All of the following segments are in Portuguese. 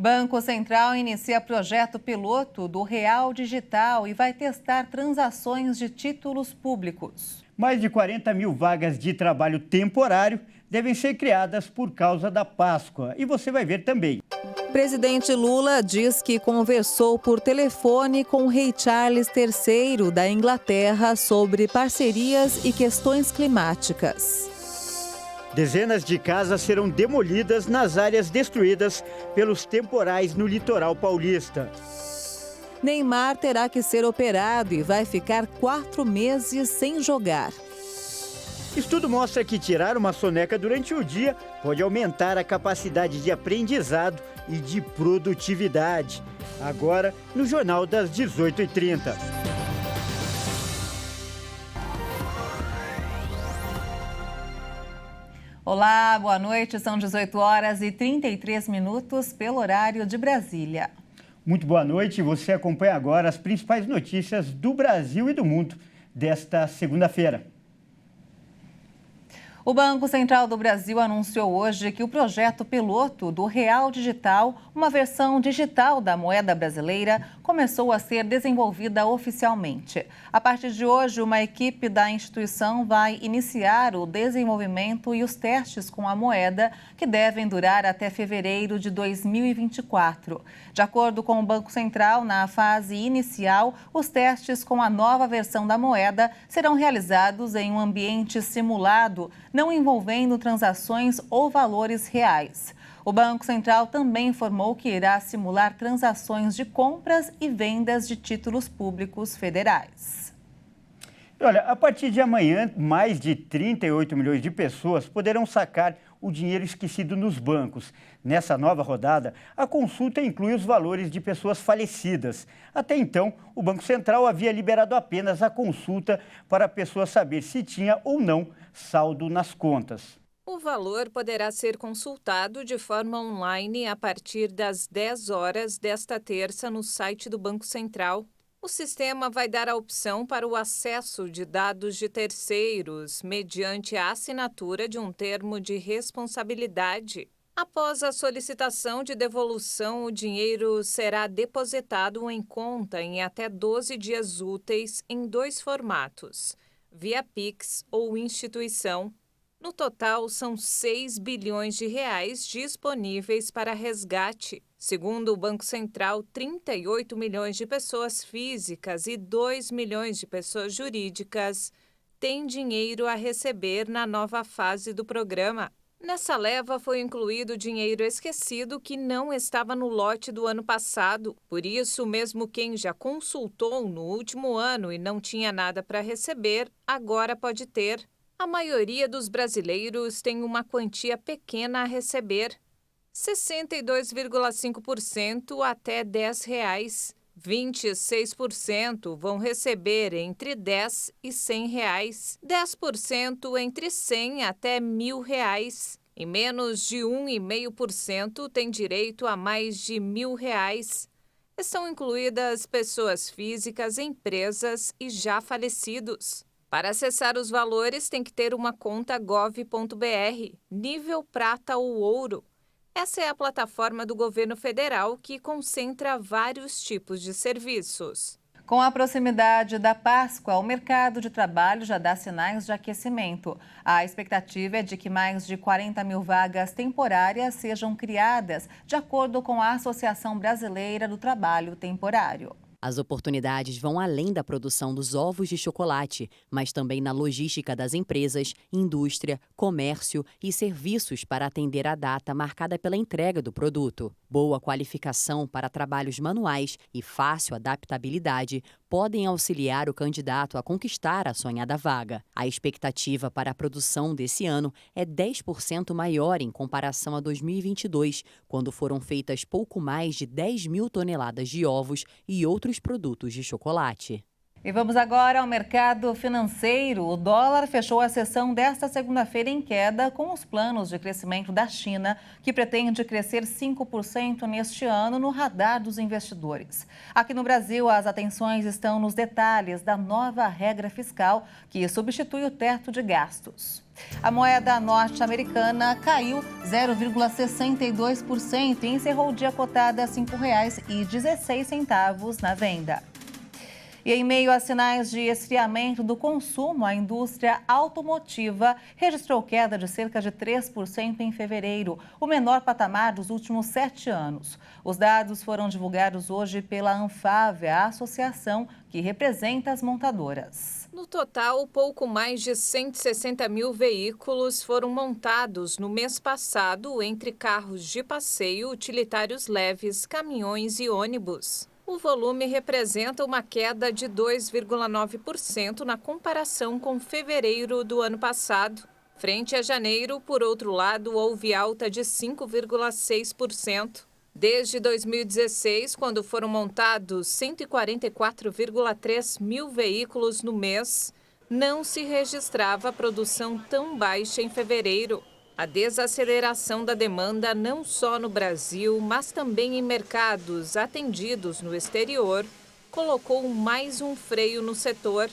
Banco Central inicia projeto piloto do Real Digital e vai testar transações de títulos públicos. Mais de 40 mil vagas de trabalho temporário devem ser criadas por causa da Páscoa. E você vai ver também. Presidente Lula diz que conversou por telefone com o rei Charles III da Inglaterra sobre parcerias e questões climáticas. Dezenas de casas serão demolidas nas áreas destruídas pelos temporais no litoral paulista. Neymar terá que ser operado e vai ficar 4 meses sem jogar. Estudo mostra que tirar uma soneca durante o dia pode aumentar a capacidade de aprendizado e de produtividade. Agora, no Jornal das 18h30. Olá, boa noite. São 18h33 pelo horário de Brasília. Muito boa noite. Você acompanha agora as principais notícias do Brasil e do mundo desta segunda-feira. O Banco Central do Brasil anunciou hoje que o projeto piloto do Real Digital, uma versão digital da moeda brasileira, começou a ser desenvolvida oficialmente. A partir de hoje, uma equipe da instituição vai iniciar o desenvolvimento e os testes com a moeda, que devem durar até fevereiro de 2024. De acordo com o Banco Central, na fase inicial, os testes com a nova versão da moeda serão realizados em um ambiente simulado, não envolvendo transações ou valores reais. O Banco Central também informou que irá simular transações de compras e vendas de títulos públicos federais. Olha, a partir de amanhã, mais de 38 milhões de pessoas poderão sacar o dinheiro esquecido nos bancos. Nessa nova rodada, a consulta inclui os valores de pessoas falecidas. Até então, o Banco Central havia liberado apenas a consulta para a pessoa saber se tinha ou não saldo nas contas. O valor poderá ser consultado de forma online a partir das 10 horas desta terça no site do Banco Central. O sistema vai dar a opção para o acesso de dados de terceiros, mediante a assinatura de um termo de responsabilidade. Após a solicitação de devolução, o dinheiro será depositado em conta em até 12 dias úteis em 2 formatos, via Pix ou instituição. No total, são 6 bilhões de reais disponíveis para resgate. Segundo o Banco Central, 38 milhões de pessoas físicas e 2 milhões de pessoas jurídicas têm dinheiro a receber na nova fase do programa. Nessa leva foi incluído dinheiro esquecido que não estava no lote do ano passado. Por isso, mesmo quem já consultou no último ano e não tinha nada para receber, agora pode ter. A maioria dos brasileiros tem uma quantia pequena a receber, 62,5% até R$ 10. 26% vão receber entre R$ 10 e R$ 100, 10% entre 100 até R$ 1.000 e menos de 1,5% tem direito a mais de R$ 1.000. Estão incluídas pessoas físicas, empresas e já falecidos. Para acessar os valores, tem que ter uma conta gov.br, nível prata ou ouro. Essa é a plataforma do governo federal que concentra vários tipos de serviços. Com a proximidade da Páscoa, o mercado de trabalho já dá sinais de aquecimento. A expectativa é de que mais de 40 mil vagas temporárias sejam criadas, de acordo com a Associação Brasileira do Trabalho Temporário. As oportunidades vão além da produção dos ovos de chocolate, mas também na logística das empresas, indústria, comércio e serviços para atender a data marcada pela entrega do produto. Boa qualificação para trabalhos manuais e fácil adaptabilidade podem auxiliar o candidato a conquistar a sonhada vaga. A expectativa para a produção desse ano é 10% maior em comparação a 2022, quando foram feitas pouco mais de 10 mil toneladas de ovos e outros produtos de chocolate. E vamos agora ao mercado financeiro. O dólar fechou a sessão desta segunda-feira em queda com os planos de crescimento da China, que pretende crescer 5% neste ano no radar dos investidores. Aqui no Brasil, as atenções estão nos detalhes da nova regra fiscal que substitui o teto de gastos. A moeda norte-americana caiu 0,62% e encerrou o dia cotada a R$ 5,16 na venda. E em meio a sinais de esfriamento do consumo, a indústria automotiva registrou queda de cerca de 3% em fevereiro, o menor patamar dos últimos 7 anos. Os dados foram divulgados hoje pela Anfávia, a associação que representa as montadoras. No total, pouco mais de 160 mil veículos foram montados no mês passado entre carros de passeio, utilitários leves, caminhões e ônibus. O volume representa uma queda de 2,9% na comparação com fevereiro do ano passado. Frente a janeiro, por outro lado, houve alta de 5,6%. Desde 2016, quando foram montados 144,3 mil veículos no mês, não se registrava produção tão baixa em fevereiro. A desaceleração da demanda não só no Brasil, mas também em mercados atendidos no exterior, colocou mais um freio no setor.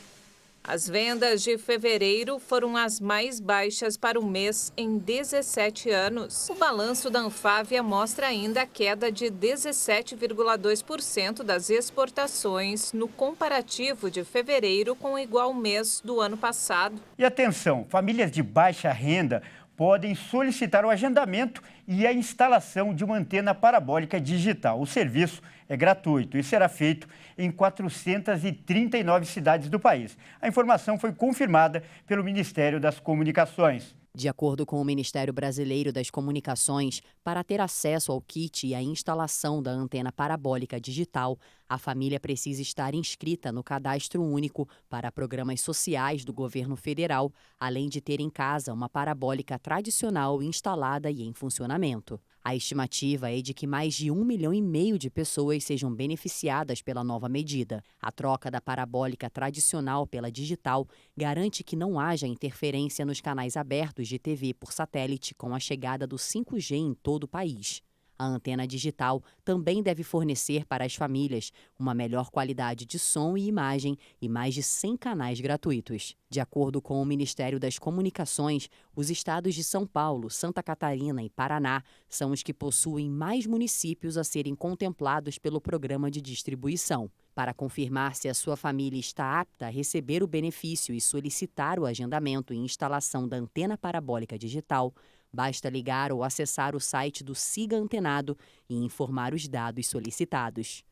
As vendas de fevereiro foram as mais baixas para o mês em 17 anos. O balanço da Anfávia mostra ainda a queda de 17,2% das exportações no comparativo de fevereiro com o igual mês do ano passado. E atenção, famílias de baixa renda podem solicitar o agendamento e a instalação de uma antena parabólica digital. O serviço é gratuito e será feito em 439 cidades do país. A informação foi confirmada pelo Ministério das Comunicações. De acordo com o Ministério Brasileiro das Comunicações, para ter acesso ao kit e à instalação da antena parabólica digital, a família precisa estar inscrita no Cadastro Único para programas sociais do governo federal, além de ter em casa uma parabólica tradicional instalada e em funcionamento. A estimativa é de que mais de 1,5 milhão de pessoas sejam beneficiadas pela nova medida. A troca da parabólica tradicional pela digital garante que não haja interferência nos canais abertos de TV por satélite com a chegada do 5G em todo o país. A antena digital também deve fornecer para as famílias uma melhor qualidade de som e imagem e mais de 100 canais gratuitos. De acordo com o Ministério das Comunicações, os estados de São Paulo, Santa Catarina e Paraná são os que possuem mais municípios a serem contemplados pelo programa de distribuição. Para confirmar se a sua família está apta a receber o benefício e solicitar o agendamento e instalação da antena parabólica digital, basta ligar ou acessar o site do Siga Antenado e informar os dados solicitados.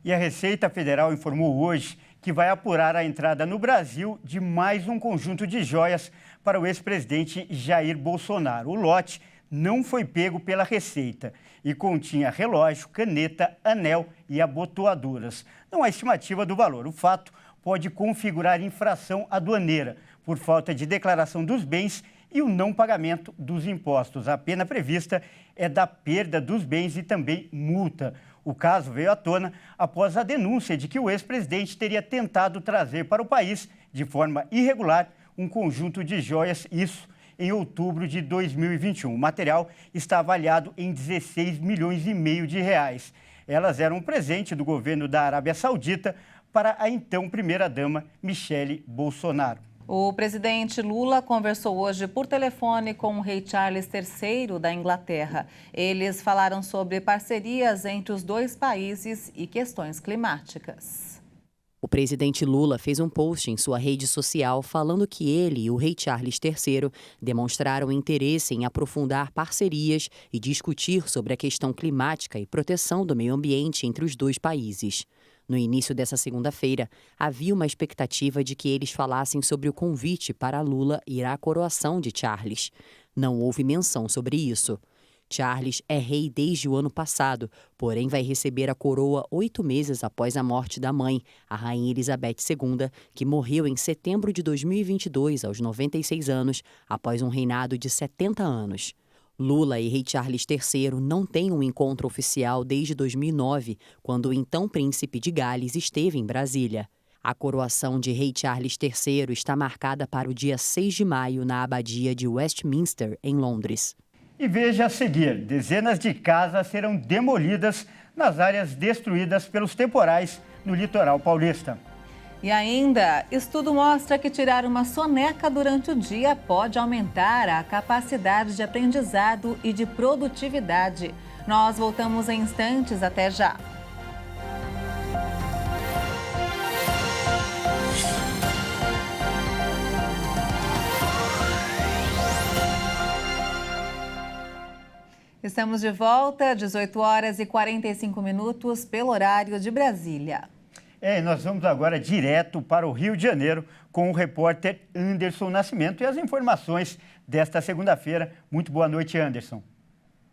E a Receita Federal informou hoje que vai apurar a entrada no Brasil de mais um conjunto de joias para o ex-presidente Jair Bolsonaro. O lote não foi pego pela Receita e continha relógio, caneta, anel e abotoaduras. Não há estimativa do valor. O fato pode configurar infração aduaneira por falta de declaração dos bens e o não pagamento dos impostos. A pena prevista é da perda dos bens e também multa. O caso veio à tona após a denúncia de que o ex-presidente teria tentado trazer para o país, de forma irregular, um conjunto de joias, isso em outubro de 2021. O material está avaliado em 16,5 milhões de reais. Elas eram um presente do governo da Arábia Saudita para a então primeira-dama Michele Bolsonaro. O presidente Lula conversou hoje por telefone com o rei Charles III da Inglaterra. Eles falaram sobre parcerias entre os dois países e questões climáticas. O presidente Lula fez um post em sua rede social falando que ele e o rei Charles III demonstraram interesse em aprofundar parcerias e discutir sobre a questão climática e proteção do meio ambiente entre os dois países. No início dessa segunda-feira, havia uma expectativa de que eles falassem sobre o convite para Lula ir à coroação de Charles. Não houve menção sobre isso. Charles é rei desde o ano passado, porém vai receber a coroa 8 meses após a morte da mãe, a Rainha Elizabeth II, que morreu em setembro de 2022, aos 96 anos, após um reinado de 70 anos. Lula e rei Charles III não têm um encontro oficial desde 2009, quando o então príncipe de Gales esteve em Brasília. A coroação de Rei Charles III está marcada para o dia 6 de maio na Abadia de Westminster, em Londres. E veja a seguir, dezenas de casas serão demolidas nas áreas destruídas pelos temporais no litoral paulista. E ainda, estudo mostra que tirar uma soneca durante o dia pode aumentar a capacidade de aprendizado e de produtividade. Nós voltamos em instantes, até já. Estamos de volta, 18 horas e 45 minutos, pelo horário de Brasília. Nós vamos agora direto para o Rio de Janeiro com o repórter Anderson Nascimento e as informações desta segunda-feira. Muito boa noite, Anderson.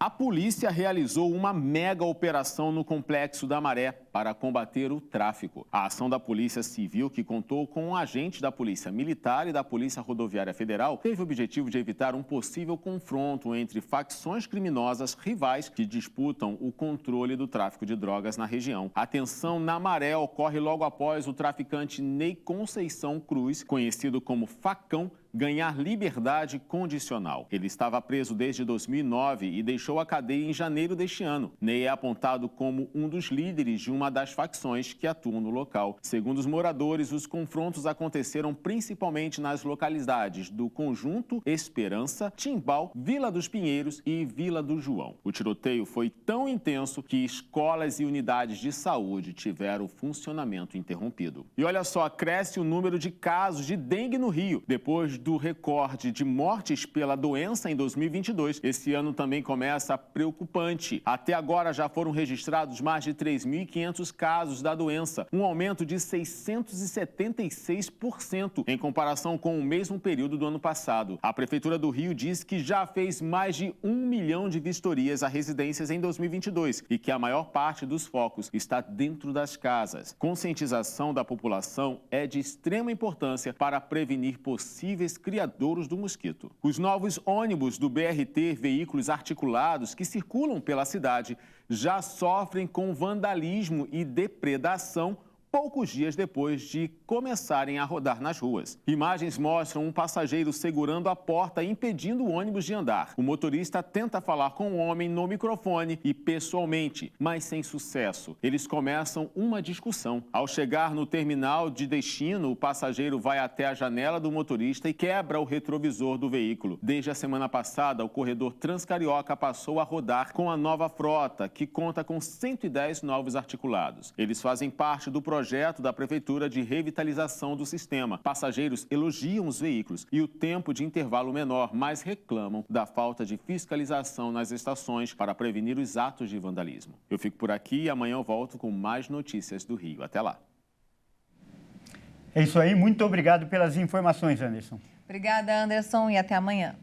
A polícia realizou uma mega operação no Complexo da Maré para combater o tráfico. A ação da Polícia Civil, que contou com um agente da Polícia Militar e da Polícia Rodoviária Federal, teve o objetivo de evitar um possível confronto entre facções criminosas rivais que disputam o controle do tráfico de drogas na região. A tensão na Maré ocorre logo após o traficante Ney Conceição Cruz, conhecido como Facão, ganhar liberdade condicional. Ele estava preso desde 2009 e deixou a cadeia em janeiro deste ano. Ney é apontado como um dos líderes de uma das facções que atuam no local. Segundo os moradores, os confrontos aconteceram principalmente nas localidades do Conjunto, Esperança, Timbal, Vila dos Pinheiros e Vila do João. O tiroteio foi tão intenso que escolas e unidades de saúde tiveram o funcionamento interrompido. E olha só, cresce o número de casos de dengue no Rio. Depois do recorde de mortes pela doença em 2022, esse ano também começa preocupante. Até agora já foram registrados mais de 3.500 casos da doença, um aumento de 676% em comparação com o mesmo período do ano passado. A Prefeitura do Rio diz que já fez mais de 1 milhão de vistorias a residências em 2022 e que a maior parte dos focos está dentro das casas. Conscientização da população é de extrema importância para prevenir possíveis criadouros do mosquito. Os novos ônibus do BRT, veículos articulados que circulam pela cidade, já sofrem com vandalismo e depredação poucos dias depois de começarem a rodar nas ruas. Imagens mostram um passageiro segurando a porta, impedindo o ônibus de andar. O motorista tenta falar com o homem no microfone e pessoalmente, mas sem sucesso. Eles começam uma discussão. Ao chegar no terminal de destino, o passageiro vai até a janela do motorista e quebra o retrovisor do veículo. Desde a semana passada, o corredor Transcarioca passou a rodar com a nova frota, que conta com 110 novos articulados. Eles fazem parte do projeto da Prefeitura de revitalização do sistema. Passageiros elogiam os veículos e o tempo de intervalo menor, mas reclamam da falta de fiscalização nas estações para prevenir os atos de vandalismo. Eu fico por aqui e amanhã eu volto com mais notícias do Rio. Até lá. É isso aí, muito obrigado pelas informações, Anderson. Obrigada, Anderson, e até amanhã.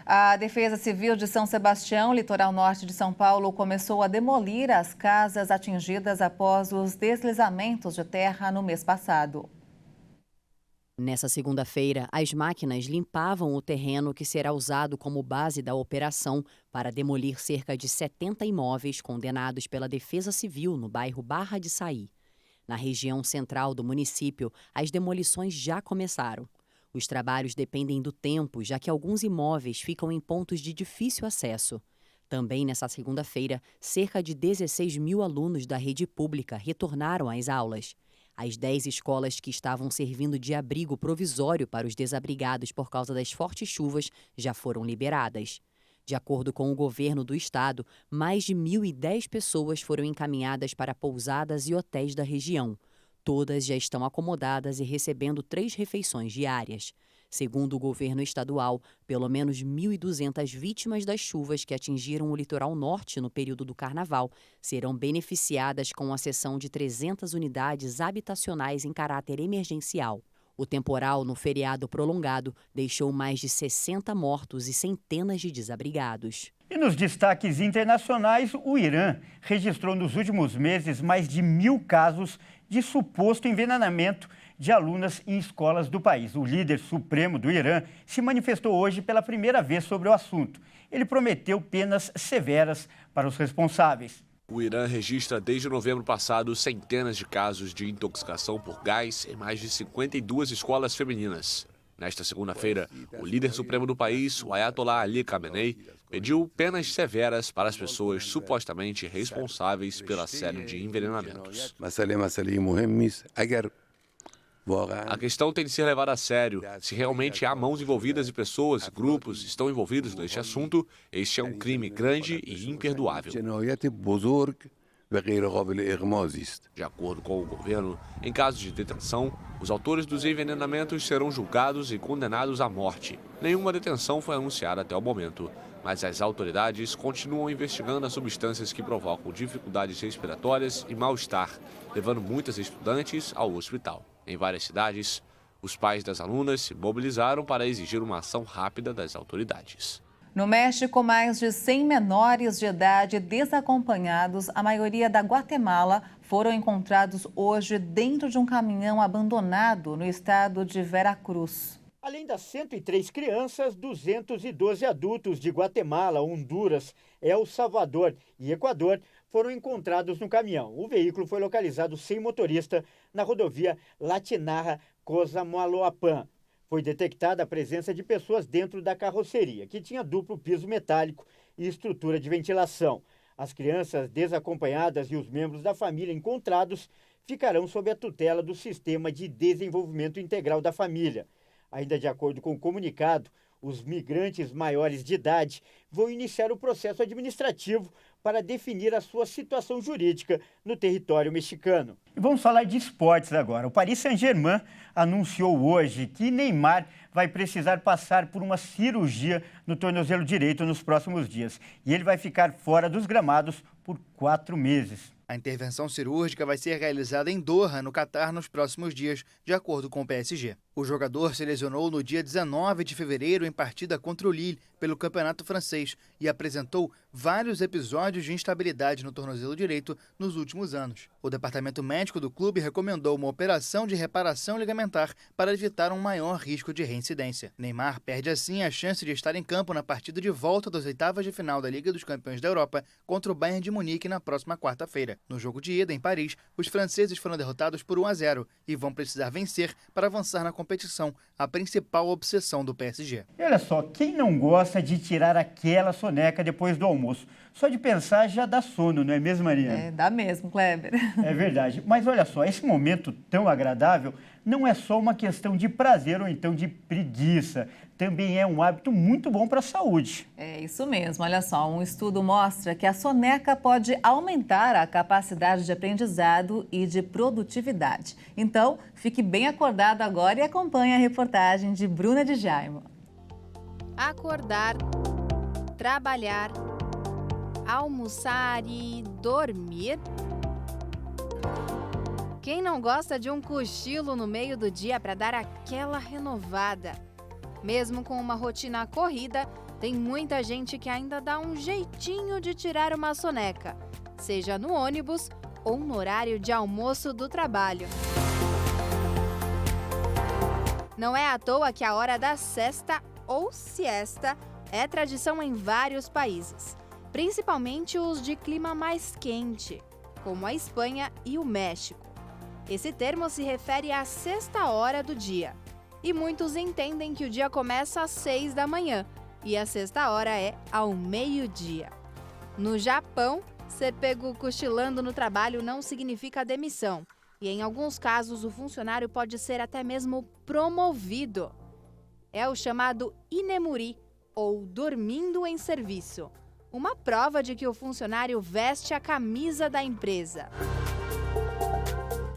A Defesa Civil de São Sebastião, litoral norte de São Paulo, começou a demolir as casas atingidas após os deslizamentos de terra no mês passado. Nessa segunda-feira, as máquinas limpavam o terreno que será usado como base da operação para demolir cerca de 70 imóveis condenados pela Defesa Civil no bairro Barra de Saí. Na região central do município, as demolições já começaram. Os trabalhos dependem do tempo, já que alguns imóveis ficam em pontos de difícil acesso. Também nessa segunda-feira, cerca de 16 mil alunos da rede pública retornaram às aulas. As 10 escolas que estavam servindo de abrigo provisório para os desabrigados por causa das fortes chuvas já foram liberadas. De acordo com o governo do estado, mais de 1.010 pessoas foram encaminhadas para pousadas e hotéis da região. Todas já estão acomodadas e recebendo 3 refeições diárias. Segundo o governo estadual, pelo menos 1.200 vítimas das chuvas que atingiram o litoral norte no período do carnaval serão beneficiadas com a cessão de 300 unidades habitacionais em caráter emergencial. O temporal, no feriado prolongado, deixou mais de 60 mortos e centenas de desabrigados. E nos destaques internacionais, o Irã registrou nos últimos meses mais de 1.000 casos de suposto envenenamento de alunas em escolas do país. O líder supremo do Irã se manifestou hoje pela primeira vez sobre o assunto. Ele prometeu penas severas para os responsáveis. O Irã registra desde novembro passado centenas de casos de intoxicação por gás em mais de 52 escolas femininas. Nesta segunda-feira, o líder supremo do país, o Ayatollah Ali Khamenei, pediu penas severas para as pessoas supostamente responsáveis pela série de envenenamentos. A questão tem de ser levada a sério. Se realmente há mãos envolvidas e pessoas, grupos estão envolvidos neste assunto, este é um crime grande e imperdoável. De acordo com o governo, em caso de detenção, os autores dos envenenamentos serão julgados e condenados à morte. Nenhuma detenção foi anunciada até o momento, mas as autoridades continuam investigando as substâncias que provocam dificuldades respiratórias e mal-estar, levando muitas estudantes ao hospital. Em várias cidades, os pais das alunas se mobilizaram para exigir uma ação rápida das autoridades. No México, mais de 100 menores de idade desacompanhados, a maioria da Guatemala, foram encontrados hoje dentro de um caminhão abandonado no estado de Veracruz. Além das 103 crianças, 212 adultos de Guatemala, Honduras, El Salvador e Equador foram encontrados no caminhão. O veículo foi localizado sem motorista na rodovia Latinarra-Cosamaloapan. Foi detectada a presença de pessoas dentro da carroceria, que tinha duplo piso metálico e estrutura de ventilação. As crianças desacompanhadas e os membros da família encontrados ficarão sob a tutela do Sistema de Desenvolvimento Integral da Família. Ainda de acordo com o comunicado, os migrantes maiores de idade vão iniciar o processo administrativo para definir a sua situação jurídica no território mexicano. E vamos falar de esportes agora. O Paris Saint-Germain anunciou hoje que Neymar vai precisar passar por uma cirurgia no tornozelo direito nos próximos dias. E ele vai ficar fora dos gramados por 4 meses. A intervenção cirúrgica vai ser realizada em Doha, no Catar, nos próximos dias, de acordo com o PSG. O jogador se lesionou no dia 19 de fevereiro em partida contra o Lille, pelo Campeonato Francês, e apresentou vários episódios de instabilidade no tornozelo direito nos últimos anos. O departamento médico do clube recomendou uma operação de reparação ligamentar para evitar um maior risco de reincidência. Neymar perde assim a chance de estar em campo na partida de volta das oitavas de final da Liga dos Campeões da Europa contra o Bayern de Munique na próxima quarta-feira. No jogo de ida, em Paris, os franceses foram derrotados por 1-0 e vão precisar vencer para avançar na competição, a principal obsessão do PSG. E olha só, quem não gosta de tirar aquela soneca depois do almoço? Só de pensar já dá sono, não é mesmo, Mariana? É, dá mesmo, Kleber. É verdade. Mas olha só, esse momento tão agradável não é só uma questão de prazer ou então de preguiça. Também é um hábito muito bom para a saúde. É isso mesmo. Olha só, um estudo mostra que a soneca pode aumentar a capacidade de aprendizado e de produtividade. Então, fique bem acordado agora e acompanhe a reportagem de Bruna de Jaimo. Acordar, trabalhar, almoçar e dormir? Quem não gosta de um cochilo no meio do dia para dar aquela renovada? Mesmo com uma rotina corrida, tem muita gente que ainda dá um jeitinho de tirar uma soneca, seja no ônibus ou no horário de almoço do trabalho. Não é à toa que a hora da sesta ou siesta é tradição em vários países, principalmente os de clima mais quente, como a Espanha e o México. Esse termo se refere à sexta hora do dia. E muitos entendem que o dia começa às 6 da manhã e a sexta hora é ao meio-dia. No Japão, ser pego cochilando no trabalho não significa demissão. E em alguns casos, o funcionário pode ser até mesmo promovido. É o chamado inemuri, ou dormindo em serviço. Uma prova de que o funcionário veste a camisa da empresa.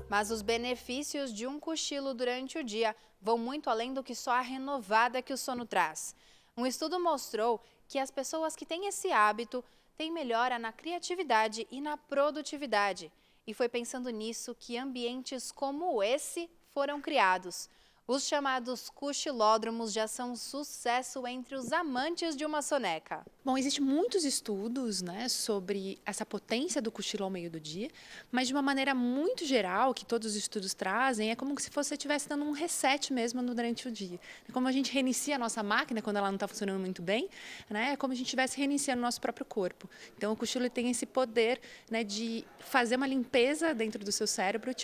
Mas os benefícios de um cochilo durante o dia vão muito além do que só a renovada que o sono traz. Um estudo mostrou que as pessoas que têm esse hábito têm melhora na criatividade e na produtividade. E foi pensando nisso que ambientes como esse foram criados. Os chamados cochilódromos já são um sucesso entre os amantes de uma soneca. Bom, existem muitos estudos, né, sobre essa potência do cochilo ao meio do dia, mas de uma maneira muito geral, que todos os estudos trazem, é como se você estivesse dando um reset mesmo durante o dia. É como a gente reinicia a nossa máquina quando ela não está funcionando muito bem, né, é como a gente estivesse reiniciando o nosso próprio corpo. Então, o cochilo tem esse poder, né, de fazer uma limpeza dentro do seu cérebro e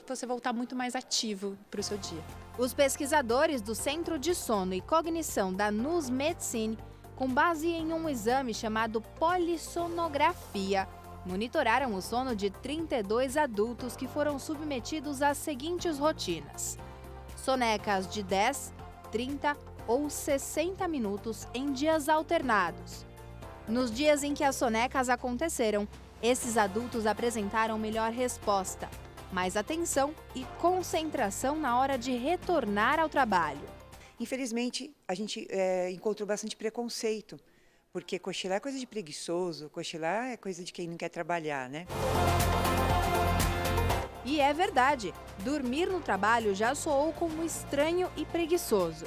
você voltar muito mais ativo para o seu dia. Os pesquisadores do Centro de Sono e Cognição da NUS Medicine, com base em um exame chamado polissonografia, monitoraram o sono de 32 adultos que foram submetidos às seguintes rotinas: sonecas de 10, 30 ou 60 minutos em dias alternados. Nos dias em que as sonecas aconteceram, esses adultos apresentaram melhor resposta, mais atenção e concentração na hora de retornar ao trabalho. Infelizmente, a gente encontrou bastante preconceito, porque cochilar é coisa de preguiçoso, cochilar é coisa de quem não quer trabalhar, né? E é verdade, dormir no trabalho já soou como estranho e preguiçoso.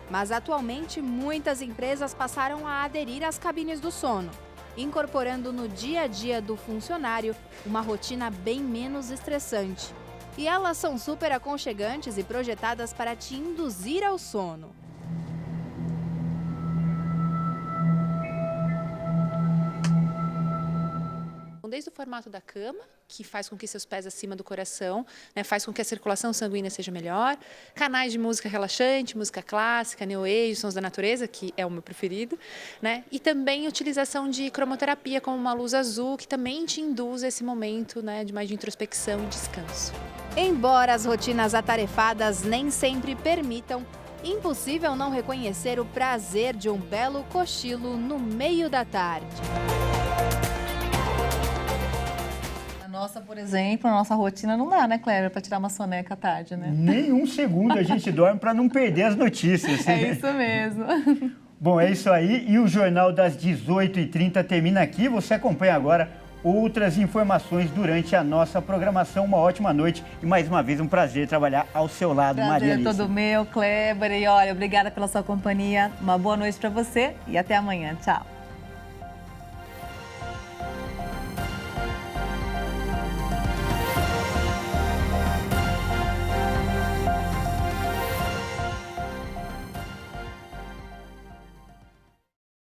Mas atualmente, muitas empresas passaram a aderir às cabines do sono, incorporando no dia a dia do funcionário uma rotina bem menos estressante. E elas são super aconchegantes e projetadas para te induzir ao sono. Desde o formato da cama, que faz com que seus pés acima do coração, né, faz com que a circulação sanguínea seja melhor, canais de música relaxante, música clássica, new age, sons da natureza, que é o meu preferido, né, e também utilização de cromoterapia como uma luz azul, que também te induz esse momento, né, de mais de introspecção e descanso. Embora as rotinas atarefadas nem sempre permitam, impossível não reconhecer o prazer de um belo cochilo no meio da tarde. Nossa, por exemplo, a nossa rotina não dá, né, Cléber, para tirar uma soneca à tarde, né? Nem um segundo a gente dorme para não perder as notícias. É isso mesmo. Bom, é isso aí. E o Jornal das 18h30 termina aqui. Você acompanha agora outras informações durante a nossa programação. Uma ótima noite e, mais uma vez, um prazer trabalhar ao seu lado, Maria Alice. Prazer todo meu, Cléber. E olha, obrigada pela sua companhia. Uma boa noite para você e até amanhã. Tchau.